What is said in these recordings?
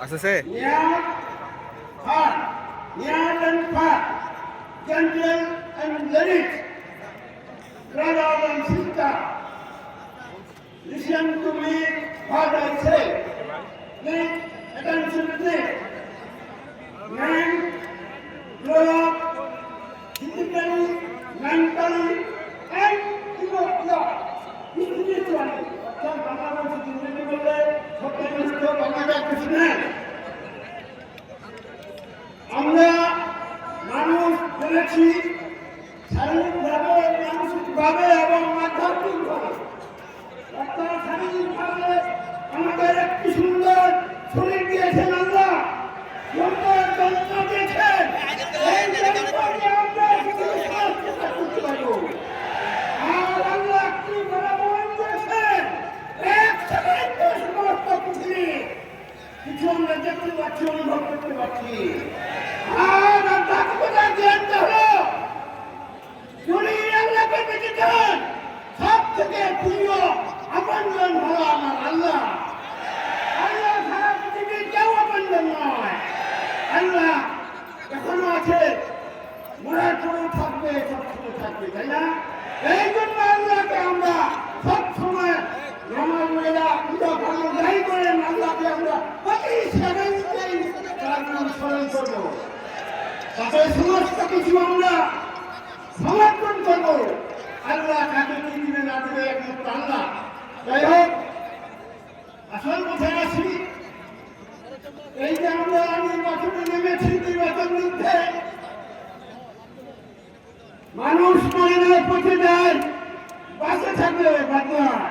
Asase. Near and far, gentle and lyric, brother and sister, listen to me what I say. Pay attention to me. Man, grow up physically, mentally, and spiritually. আমরা মানুষ বলেছি শারীরিকভাবে, মানসিকভাবে এবং আধ্যাত্মিকভাবে। অর্থাৎ শারীরিকভাবে আমাদের একটি সুন্দর শরীর দিয়েছেন আল্লাহ, সুন্দর যন্ত্র দিয়েছেন। এই যন্ত্রকে আমরা করতে পারবো। আর আল্লাহ একটি বড় মন দিয়েছেন, এক সেকেন্ডে সমস্ত পৃথিবী কিছু আমরা দেখতে পাচ্ছি, অনুভব করতে পারছি। আর আধ্যাত্মিকতার জ্ঞানটা হলো যিনি আল্লাহকে পেয়েছেন, সব থেকে প্রিয় আপনজন হলো আমার আল্লাহ। আল্লাহ সারা পৃথিবীর কেউ আপনজন নয়। আল্লাহ এখনো আছে, মরার পরেও থাকবে, সবসময় থাকবে, তাই না? এই জন্য আল্লাহকে আমরা সব সময় করেন, আল্লাহকে আমরা প্রতি সেকেন্ডেই তার নাম স্মরণ করবো, তাদের সমস্ত কিছু আমরা সমর্পণ করবো। আল্লাহ কাকে কি দিবে না দিবে একমাত্র আল্লাহ। যাই হোক, আসল কোথায় আসি, এই যে আমরা নির্বাচনে নেমেছি, নির্বাচন যুদ্ধে মানুষ মরে গেলে পচে যায়, বাঁচে থাকলে বাধ্য হয়।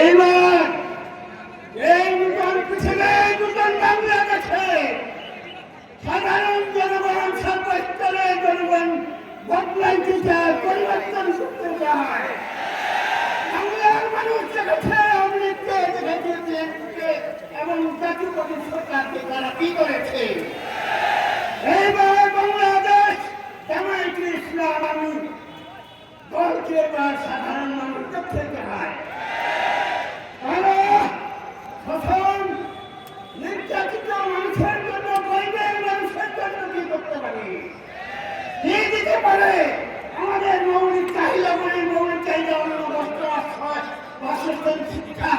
এইবার এই নূতন পিছনে নূতন বাংলা গেছে, সাধারণ জনগণ, সর্বস্তরের জনগণ বদলাইতে চায়, পরিবর্তন করতে চায়। বাংলার মানুষ দেখেছে অমৃতকে, দেখেছে এবং জাতীয়বাদী সরকারকে তারা কি করেছে। এইবার বাংলাদেশ জামায়াতে ইসলামী দলকে এবার সাধারণ মানুষ দেখতে চায়। তারা শোষণ নির্যাতিত মানুষের জন্য, গরিবের মানুষের জন্য কি করতে পারে, কি দিতে পারে। আমাদের মৌলিক চাহিদা, মৌলিক চাহিদা হল বস্ত্র, আশ্রয়, বাসস্থান, শিক্ষা,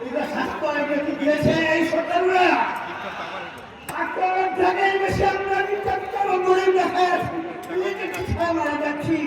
এগুলো স্বাস্থ্য, এগুলো কি দিয়েছে এই সরকাররা? বেশি আমরা নির্যাতিত এবং গরিব দেখায় মারা যাচ্ছি।